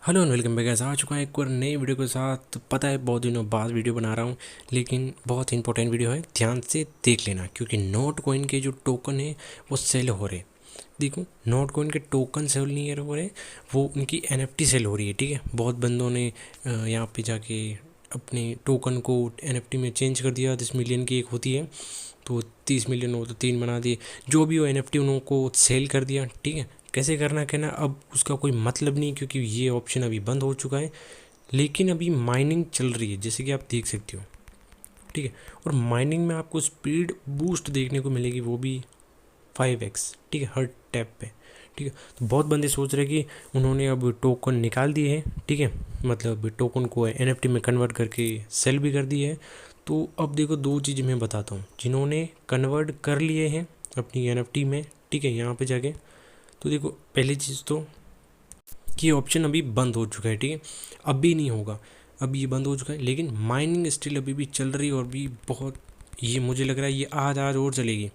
Hello and welcome back. आ चुका है एक और नई वीडियो के साथ। पता है बहुत दिनों बाद वीडियो बना रहा हूँ, लेकिन बहुत इंपॉर्टेंट वीडियो है, ध्यान से देख लेना क्योंकि नोट कॉइन के जो टोकन है वो सेल हो रहे। देखो, नोट कॉइन के टोकन सेल नहीं हो रहे, वो उनकी एनएफटी सेल हो रही है। ठीक है, बहुत बंदों ने यहाँ पे जाके अपने टोकन को एनएफटी में चेंज कर दिया। 10 मिलियन की एक होती है, तो 30 मिलियन हो तो 3 बना दिए। जो भी हो एनएफटी उनको सेल कर दिया। ठीक है, कैसे करना कहना अब उसका कोई मतलब नहीं, क्योंकि ये ऑप्शन अभी बंद हो चुका है। लेकिन अभी माइनिंग चल रही है, जैसे कि आप देख सकते हो। ठीक है, और माइनिंग में आपको स्पीड बूस्ट देखने को मिलेगी, वो भी 5x। ठीक है, हर टैप पे। ठीक है, तो बहुत बंदे सोच रहे कि उन्होंने अब टोकन निकाल दिए हैं। ठीक है, मतलब टोकन को एनएफटी में कन्वर्ट करके सेल भी कर दिए है। तो अब देखो, दो चीज़ मैं बताता हूँ। जिन्होंने कन्वर्ट कर लिए हैं अपनी एनएफटी में, ठीक है, यहाँ पे जाके, तो देखो पहली चीज़ तो कि ये ऑप्शन अभी बंद हो चुका है। ठीक है, अभी नहीं होगा, अभी ये बंद हो चुका है। लेकिन माइनिंग स्टिल अभी भी चल रही है, और भी बहुत, ये मुझे लग रहा है ये आज आज और चलेगी।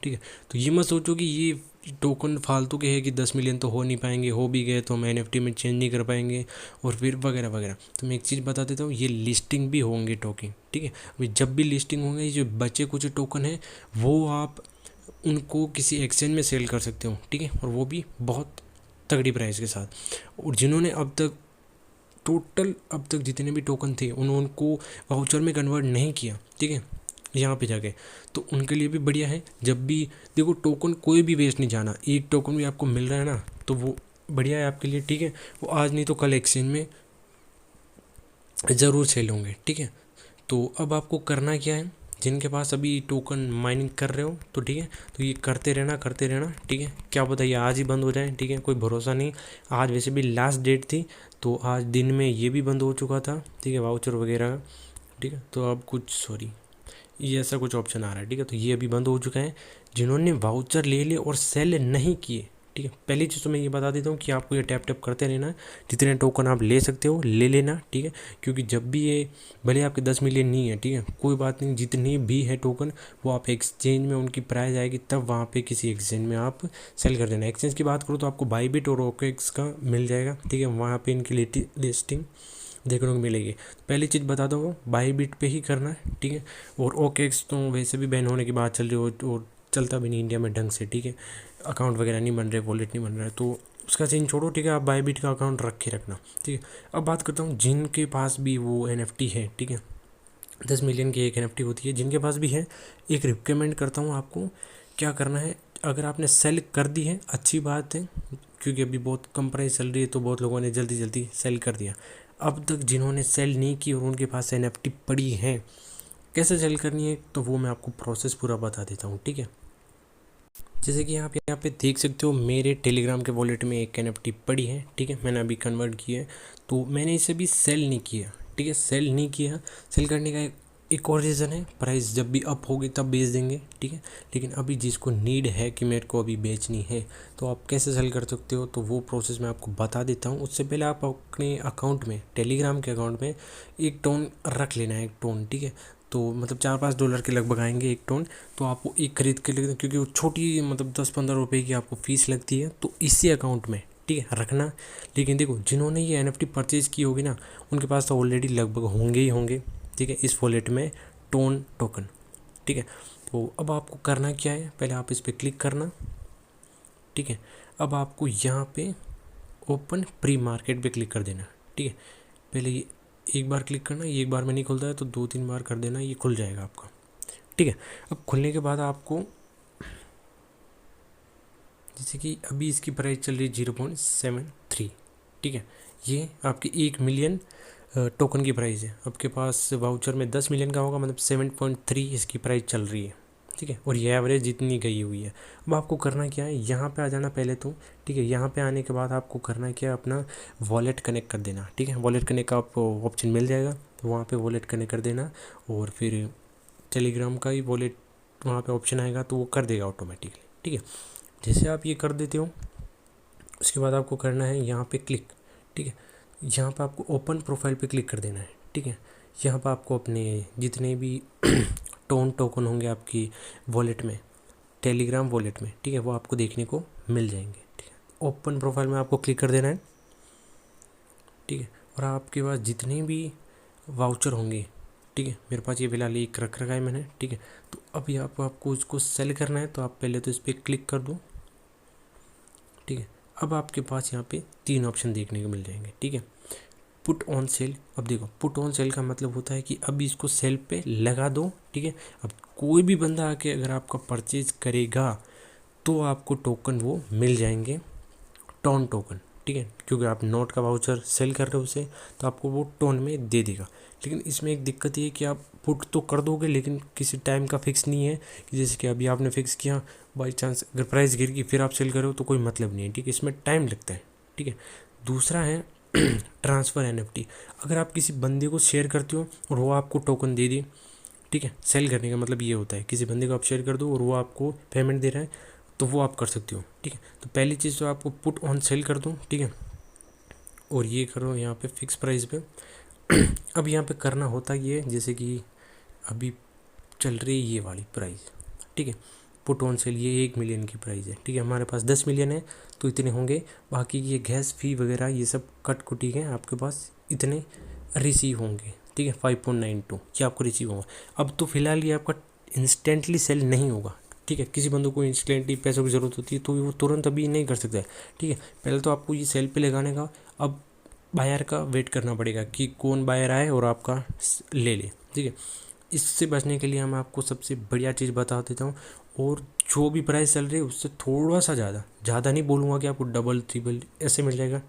ठीक है, तो ये मत सोचो कि ये टोकन फालतू के है कि 10 मिलियन तो हो नहीं पाएंगे, हो भी गए तो हम एनएफटी में चेंज नहीं कर पाएंगे, और फिर वगैरह वगैरह। तो मैं एक चीज़ बता देता हूँ, ये लिस्टिंग भी होंगे टोकन। ठीक है, अभी जब भी लिस्टिंग होंगे, ये जो बचे कुछ टोकन है वो आप उनको किसी एक्सचेंज में सेल कर सकते हो। ठीक है, और वो भी बहुत तगड़ी प्राइस के साथ। और जिन्होंने अब तक टोटल अब तक जितने भी टोकन थे उनको वाउचर में कन्वर्ट नहीं किया, ठीक है, यहाँ पे जाके, तो उनके लिए भी बढ़िया है। जब भी देखो, टोकन कोई भी वेस्ट नहीं जाना, एक टोकन भी आपको मिल रहा है ना, तो वो बढ़िया है आपके लिए। ठीक है, वो आज नहीं तो कल एक्सचेंज में ज़रूर सेल होंगे। ठीक है, तो अब आपको करना क्या है, जिनके पास अभी टोकन माइनिंग कर रहे हो, तो ठीक है, तो ये करते रहना करते रहना। ठीक है, क्या पता ये आज ही बंद हो जाए। ठीक है, कोई भरोसा नहीं। आज वैसे भी लास्ट डेट थी, तो आज दिन में ये भी बंद हो चुका था। ठीक है, वाउचर वगैरह का। ठीक है, तो अब कुछ सॉरी, ये ऐसा कुछ ऑप्शन आ रहा है। ठीक है, तो ये अभी बंद हो चुका है। जिन्होंने वाउचर ले लिए और सेल नहीं किए, ठीक है, पहली चीज़ तो मैं ये बता देता हूँ कि आपको ये टैप टैप करते रहना है। जितने टोकन आप ले सकते हो ले लेना। ठीक है, क्योंकि जब भी ये, भले आपके 10 मिलियन नहीं है, ठीक है, कोई बात नहीं, जितनी भी है टोकन वो आप एक्सचेंज में उनकी प्राइस आएगी तब वहाँ पे किसी एक्सचेंज में आप सेल कर देना। एक्सचेंज की बात करूँ तो आपको बाईबिट और ओकेक्स का मिल जाएगा। ठीक है, वहाँ पे इनकी लिस्टिंग देखने को मिलेगी। पहली चीज़ बता दो, वो बाईबिट पे ही करना है। ठीक है, और ओकेक्स तो वैसे भी बैन होने की बात चल रही हो, और चलता भी नहीं इंडिया में ढंग से। ठीक है, अकाउंट वगैरह नहीं बन रहे, वॉलेट नहीं बन रहा है, तो उसका सीन छोड़ो। ठीक है, आप बाईबिट का अकाउंट रख के रखना। ठीक है, अब बात करता हूँ जिनके पास भी वो एनएफटी है। ठीक है, 10 मिलियन की एक एनएफटी होती है, जिनके पास भी है, एक रिकमेंड करता हूँ आपको क्या करना है। अगर आपने सेल कर दी है, अच्छी बात है, क्योंकि अभी बहुत कम प्राइस चल रही है, तो बहुत लोगों ने जल्दी जल्दी सेल कर दिया। अब तक जिन्होंने सेल नहीं की और उनके पास एनएफटी पड़ी है, कैसे सेल करनी है, तो वो मैं आपको प्रोसेस पूरा बता देता हूँ। ठीक है, जैसे कि आप यहाँ पे देख सकते हो, मेरे टेलीग्राम के वॉलेट में एक एनएफटी पड़ी है। ठीक है, मैंने अभी कन्वर्ट किया है, तो मैंने इसे भी सेल नहीं किया। ठीक है, सेल नहीं किया। सेल करने का एक और रीज़न है, प्राइस जब भी अप होगी तब बेच देंगे। ठीक है, लेकिन अभी जिसको नीड है कि मेरे को अभी बेचनी है, तो आप कैसे सेल कर सकते हो, तो वो प्रोसेस मैं आपको बता देता हूँ। उससे पहले आप अपने अकाउंट में, टेलीग्राम के अकाउंट में एक टोन रख लेना है, एक टोन। ठीक है, तो मतलब $4-5 के लगभग आएंगे एक टोन। तो आपको एक खरीद के लेना, क्योंकि वो छोटी, मतलब 10-15 रुपए की आपको फ़ीस लगती है, तो इसी अकाउंट में, ठीक है, रखना। लेकिन देखो, जिन्होंने ये एनएफटी परचेज़ की होगी ना, उनके पास तो ऑलरेडी लगभग होंगे ही होंगे। ठीक है, इस वॉलेट में टोन टोकन। ठीक है, तो अब आपको करना क्या है, पहले आप इस पर क्लिक करना। ठीक है, अब आपको यहाँ पे ओपन प्री मार्केट पे क्लिक कर देना। ठीक है, पहले ये एक बार क्लिक करना, ये एक बार में नहीं खुलता है, तो 2-3 बार कर देना, ये खुल जाएगा आपका। ठीक है, अब खुलने के बाद आपको, जैसे कि अभी इसकी प्राइस चल रही है 0.73। ठीक है, ये आपकी 1 मिलियन टोकन की प्राइस है। आपके पास वाउचर में 10 मिलियन का होगा, मतलब 7.3 इसकी प्राइस चल रही है। ठीक है, और ये एवरेज जितनी गई हुई है। अब आपको करना क्या है, यहाँ पे आ जाना पहले तो। ठीक है, यहाँ पे आने के बाद आपको करना क्या है, अपना वॉलेट कनेक्ट कर देना। ठीक है, वॉलेट कनेक्ट का आपको ऑप्शन मिल जाएगा, तो वहाँ पे वॉलेट कनेक्ट कर देना, और फिर टेलीग्राम का ही वॉलेट वहाँ पे ऑप्शन आएगा, तो वो कर देगा ऑटोमेटिकली। ठीक है, जैसे आप ये कर देते हो, उसके बाद आपको करना है यहाँ पे क्लिक। ठीक है, यहाँ पे आपको ओपन प्रोफाइल पे क्लिक कर देना है। ठीक है, यहाँ पे आपको अपने जितने भी टोन टोकन होंगे आपकी वॉलेट में, टेलीग्राम वॉलेट में, ठीक है, वो आपको देखने को मिल जाएंगे। ठीक है, ओपन प्रोफाइल में आपको क्लिक कर देना है। ठीक है। और आपके पास जितने भी वाउचर होंगे, ठीक है, मेरे पास ये फिलहाल एक रख रखा है मैंने, ठीक है। तो अभी आपको उसको सेल करना है, तो आप पहले तो इस पर क्लिक कर दो, ठीक है। अब आपके पास यहाँ पे 3 ऑप्शन देखने को मिल जाएंगे, ठीक है। पुट ऑन सेल, अब देखो पुट ऑन सेल का मतलब होता है कि अभी इसको सेल पे लगा दो, ठीक है। अब कोई भी बंदा आके अगर आपका परचेज करेगा तो आपको टोकन वो मिल जाएंगे, टोन टोकन, ठीक है, क्योंकि आप नोट का वाउचर सेल कर रहे हो उसे, तो आपको वो टोन में दे देगा। लेकिन इसमें एक दिक्कत ये है कि आप पुट तो कर दोगे लेकिन किसी टाइम का फिक्स नहीं है, कि जैसे कि अभी आपने फिक्स किया, बाई चांस अगर प्राइस गिर गई फिर आप सेल करो तो कोई मतलब नहीं है, ठीक है, इसमें टाइम लगता है, ठीक है। दूसरा है ट्रांसफ़र एनएफटी। अगर आप किसी बंदे को शेयर करते हो और वो आपको टोकन दे दे, ठीक है, सेल करने का मतलब ये होता है किसी बंदे को आप शेयर कर दो और वो आपको पेमेंट दे रहा है, तो वो आप कर सकते हो, ठीक है। तो पहली चीज़ तो आपको पुट ऑन सेल कर दो, ठीक है, और ये करो यहाँ पे फिक्स प्राइस पे। अब यहाँ पे करना होता ये है, जैसे कि अभी चल रही है ये वाली प्राइस, ठीक है, पुट ऑन सेल ये 1 मिलियन की प्राइस है, ठीक है। हमारे पास 10 मिलियन है तो इतने होंगे, बाकी ये गैस फी वगैरह ये सब कट कुटी के आपके पास इतने रिसीव होंगे, ठीक है। 5.92 ये आपको रिसीव होगा। अब तो फिलहाल ये आपका इंस्टेंटली सेल नहीं होगा, ठीक है। किसी बंदे को इंस्टेंटली पैसों की ज़रूरत होती है तो वो तुरंत अभी नहीं कर सकता है, ठीक है। पहले तो आपको ये सेल पे लगाने का, अब बायर का वेट करना पड़ेगा कि कौन बायर आए और आपका ले ले, ठीक है। इससे बचने के लिए मैं आपको सबसे बढ़िया चीज़ बता देता हूँ, और जो भी प्राइस चल रही है उससे थोड़ा सा ज़्यादा नहीं बोलूँगा कि आपको डबल ट्रिपल ऐसे मिल जाएगा,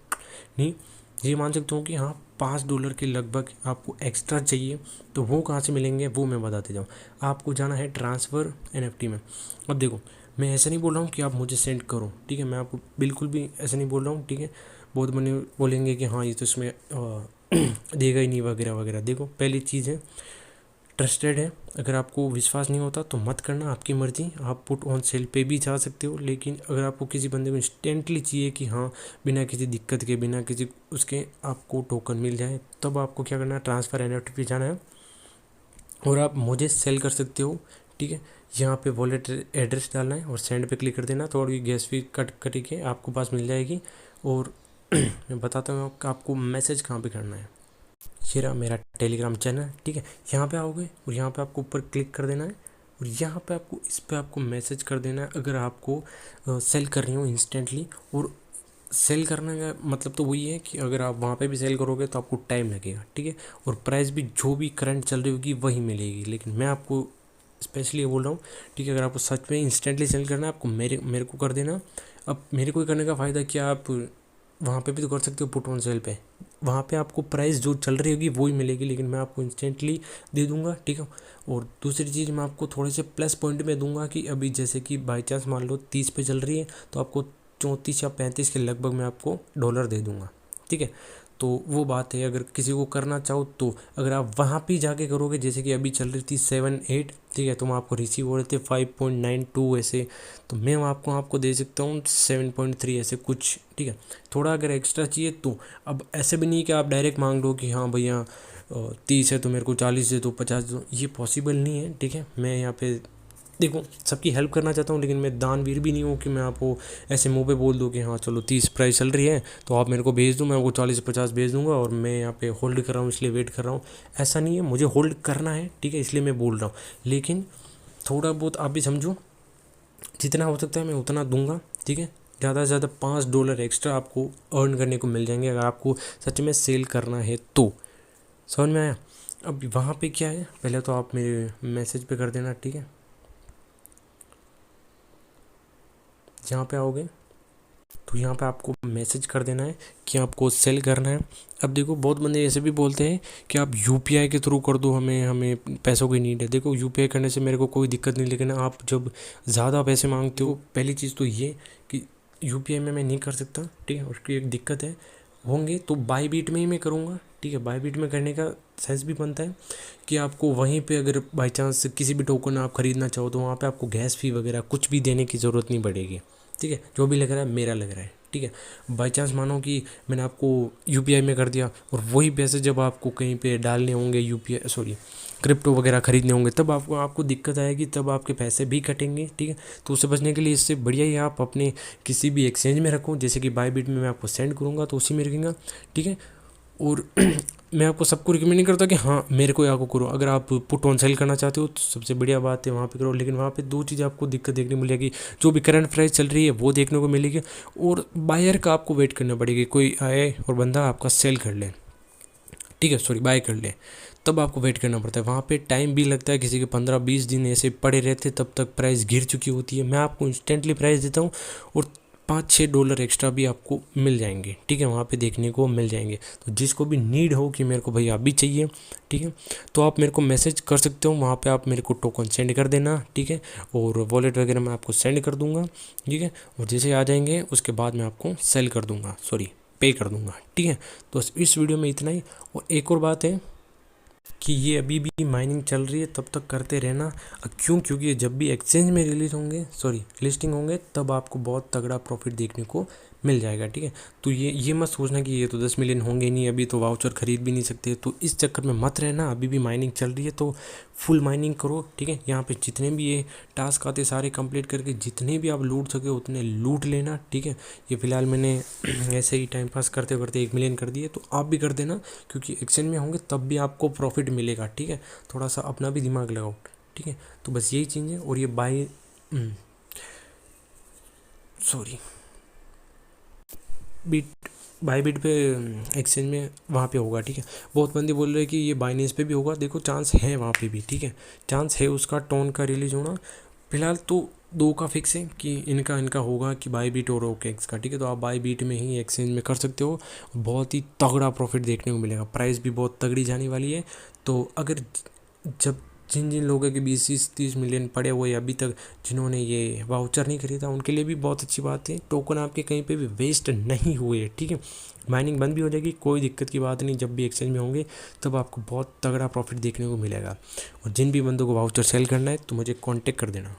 नहीं, ये मान सकता हूँ कि हाँ $5 के लगभग आपको एक्स्ट्रा चाहिए, तो वो कहाँ से मिलेंगे वो मैं बता देता हूँ। आपको जाना है ट्रांसफ़र एनएफटी में। अब देखो मैं ऐसा नहीं बोल रहा हूँ कि आप मुझे सेंड करो, ठीक है, मैं आपको बिल्कुल भी ऐसा नहीं बोल रहा हूँ, ठीक है। बहुत बने बोलेंगे कि हाँ ये तो इसमें देगा ही नहीं वगैरह वगैरह। देखो पहली चीज़ है ट्रस्टेड है, अगर आपको विश्वास नहीं होता तो मत करना, आपकी मर्ज़ी, आप पुट ऑन सेल पे भी जा सकते हो। लेकिन अगर आपको किसी बंदे को इंस्टेंटली चाहिए कि हाँ बिना किसी दिक्कत के, बिना किसी उसके आपको टोकन मिल जाए, तब आपको क्या करना है, ट्रांसफ़र एनएफटी पे जाना है और आप मुझे सेल कर सकते हो, ठीक है। यहाँ पे वॉलेट एड्रेस डालना है और सेंड पे क्लिक कर देना, तो और ये गैस फी कट के आपको पास मिल जाएगी। और मैं बताता हूँ कि आपको मैसेज कहाँ पे करना है। ये रहा मेरा टेलीग्राम चैनल, ठीक है। यहाँ पे आओगे और यहाँ पे आपको ऊपर क्लिक कर देना है और यहाँ पे आपको इस पे आपको मैसेज कर देना है अगर आपको सेल करनी हो इंस्टेंटली। और सेल करने का मतलब तो वही है कि अगर आप वहाँ पे भी सेल करोगे तो आपको टाइम लगेगा, ठीक है, और प्राइस भी जो भी करंट चल रही होगी वही मिलेगी। लेकिन मैं आपको स्पेशली ये बोल रहा हूँ, ठीक है, अगर आपको सच में इंस्टेंटली सेल करना है आपको मेरे को कर देना। अब मेरे को करने का फ़ायदा क्या, आप वहाँ पे भी तो कर सकते हो पुट ऑन सेल पे, वहाँ पे आपको प्राइस जो चल रही होगी वही मिलेगी, लेकिन मैं आपको इंस्टेंटली दे दूँगा, ठीक है। और दूसरी चीज़ मैं आपको थोड़े से प्लस पॉइंट में दूंगा कि अभी जैसे कि बाई चांस मान लो 30 पे चल रही है तो आपको 34 या 35 के लगभग मैं आपको डॉलर दे दूँगा, ठीक है। तो वो बात है, अगर किसी को करना चाहो तो अगर आप वहाँ पे जाके करोगे, जैसे कि अभी चल रही थी 7-8, ठीक है, तो मैं आपको रिसीव हो रहे थे 5.92 ऐसे, तो मैं आपको दे सकता हूँ 7.3 ऐसे कुछ, ठीक है। थोड़ा अगर एक्स्ट्रा चाहिए तो अब ऐसे भी नहीं कि आप डायरेक्ट मांग लो कि हाँ भैया 30 है तो मेरे को 40 दे दो, 50 दो, ये पॉसिबल नहीं है, ठीक है। मैं यहाँ पे देखो सबकी हेल्प करना चाहता हूँ, लेकिन मैं दानवीर भी नहीं हूँ कि मैं आपको ऐसे मुंह पे बोल दूँ कि हाँ चलो 30 प्राइस चल रही है तो आप मेरे को भेज दो, मैं आपको 40-50 भेज दूँगा और मैं यहाँ पे होल्ड कर रहा हूँ इसलिए वेट कर रहा हूँ। ऐसा नहीं है, मुझे होल्ड करना है, ठीक है, इसलिए मैं बोल रहा हूँ। लेकिन थोड़ा बहुत आप भी समझो, जितना हो सकता है मैं उतना दूंगा, ठीक है। ज़्यादा से ज़्यादा $5 एक्स्ट्रा आपको अर्न करने को मिल जाएंगे अगर आपको सच में सेल करना है तो। समझ में आया। अब वहाँ पे क्या है, पहले तो आप मेरे मैसेज पे कर देना, ठीक है। यहाँ पे आओगे तो यहाँ पे आपको मैसेज कर देना है कि आपको सेल करना है। अब देखो बहुत बंदे ऐसे भी बोलते हैं कि आप यूपीआई के थ्रू कर दो, हमें पैसों की नीड है। देखो यूपीआई करने से मेरे को कोई दिक्कत नहीं, लेकिन आप जब ज़्यादा पैसे मांगते हो, पहली चीज़ तो ये कि यूपीआई में मैं नहीं कर सकता, ठीक है, उसकी एक दिक्कत है। होंगे तो बाईबीट में ही मैं करूँगा, ठीक है। बाईबीट में करने का सेंस भी बनता है कि आपको वहीं पे अगर बाई चांस किसी भी टोकन आप ख़रीदना चाहो तो वहाँ पे आपको गैस फी वगैरह कुछ भी देने की ज़रूरत नहीं पड़ेगी, ठीक है। जो भी लग रहा है मेरा लग रहा है, ठीक है। बाई चांस मानो कि मैंने आपको यूपीआई में कर दिया और वही पैसे जब आपको कहीं पे डालने होंगे, यूपीआई सॉरी क्रिप्टो वगैरह खरीदने होंगे, तब आपको दिक्कत आएगी, तब आपके पैसे भी कटेंगे, ठीक है। तो उससे बचने के लिए इससे बढ़िया ही आप अपने किसी भी एक्सचेंज में रखो, जैसे कि बाईबिट में मैं आपको सेंड करूँगा तो उसी में रखेंगे, ठीक है। और मैं आपको सबको रिकमेंड नहीं करता कि हाँ मेरे को यहाँ को करो। अगर आप पुट ऑन सेल करना चाहते हो तो सबसे बढ़िया बात है वहाँ पे करो, लेकिन वहाँ पे दो चीज़ आपको दिक्कत देखने को मिलेगी। जो भी करंट प्राइस चल रही है वो देखने को मिलेगी, और बायर का आपको वेट करना पड़ेगी, कोई आए और बंदा आपका सेल कर ले, ठीक है, सॉरी बाय कर ले, तब आपको वेट करना पड़ता है। वहाँ पे टाइम भी लगता है, किसी के 15-20 दिन ऐसे पड़े रहते, तब तक प्राइस गिर चुकी होती है। मैं आपको इंस्टेंटली प्राइस देता हूँ और $5-6 एक्स्ट्रा भी आपको मिल जाएंगे, ठीक है, वहाँ पे देखने को मिल जाएंगे। तो जिसको भी नीड हो कि मेरे को भैया अभी चाहिए, ठीक है, तो आप मेरे को मैसेज कर सकते हो, वहाँ पे आप मेरे को टोकन सेंड कर देना, ठीक है, और वॉलेट वगैरह मैं आपको सेंड कर दूँगा, ठीक है, और जैसे आ जाएंगे उसके बाद मैं आपको सेल कर दूँगा, सॉरी पे कर दूँगा, ठीक है। तो इस वीडियो में इतना ही। और एक और बात है कि ये अभी भी माइनिंग चल रही है, तब तक करते रहना। क्यों? क्योंकि ये जब भी एक्सचेंज में रिलीज होंगे, सॉरी लिस्टिंग होंगे, तब आपको बहुत तगड़ा प्रॉफिट देखने को मिल जाएगा, ठीक है। तो ये मत सोचना कि ये तो 10 मिलियन होंगे नहीं, अभी तो वाउचर खरीद भी नहीं सकते, तो इस चक्कर में मत रहना। अभी भी माइनिंग चल रही है तो फुल माइनिंग करो, ठीक है। यहाँ पे जितने भी ये टास्क आते सारे कंप्लीट करके जितने भी आप लूट सके उतने लूट लेना, ठीक है। ये फिलहाल मैंने ऐसे ही टाइम पास करते करते 1 मिलियन कर दिए, तो आप भी कर देना, क्योंकि एक्सचेंज में होंगे तब भी आपको प्रॉफिट मिलेगा, ठीक है। थोड़ा सा अपना भी दिमाग लगाओ, ठीक है। तो बस यही चीज़ है। और ये सॉरी बीट बाई बिट पे एक्सचेंज में वहाँ पे होगा, ठीक है। बहुत बंदे बोल रहे हैं कि ये बाइनेंस पे भी होगा, देखो चांस है वहाँ पे भी, ठीक है, चांस है उसका टोन का रिलीज होना। फिलहाल तो दो का फिक्स है कि इनका इनका होगा कि बाई बीट और ओकेक्स का, ठीक है। तो आप बाई बीट में ही एक्सचेंज में कर सकते हो, बहुत ही तगड़ा प्रॉफिट देखने को मिलेगा, प्राइस भी बहुत तगड़ी जाने वाली है। तो अगर जब जिन जिन लोगों के 20-30 मिलियन पड़े हुए अभी तक जिन्होंने ये वाउचर नहीं खरीदा, उनके लिए भी बहुत अच्छी बात है, टोकन आपके कहीं पे भी वेस्ट नहीं हुए, ठीक है। माइनिंग बंद भी हो जाएगी, कोई दिक्कत की बात नहीं, जब भी एक्सचेंज में होंगे तब आपको बहुत तगड़ा प्रॉफिट देखने को मिलेगा। और जिन भी बंदों को वाउचर सेल करना है तो मुझे कॉन्टेक्ट कर देना।